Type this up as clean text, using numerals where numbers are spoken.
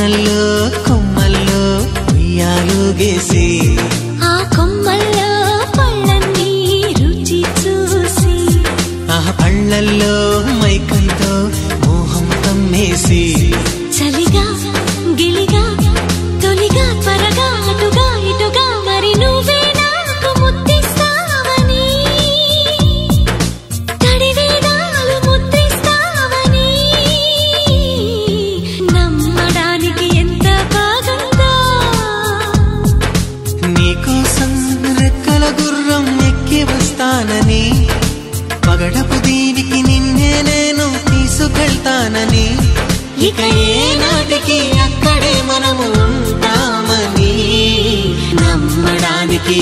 వానల్లో కొమ్మల్లో ఉయ్యాలుగేసి ఆ కొమ్మల్లో పళ్ళన్నీ రుచి చూసి ఆ పళ్ళల్లో మైకంతో మోహం కమ్మేసి చలిగా గిలిగా తొలిగా త్వరగా అటుగా ఇటుగా మరి నువ్వే నాకు ముద్దిస్తావని తడివేదాలు ముద్దిస్తావని నమ్మడానికి ఎంత బాగుందో నీకోసం రెక్కల గుర్రం ఎక్కి వస్తానని పగడపు దీనికి నిన్నే నేను తీసుకెళ్తానని ఇక ఏనాటికి అక్కడే మనము ఉంటామని నమ్మడానికి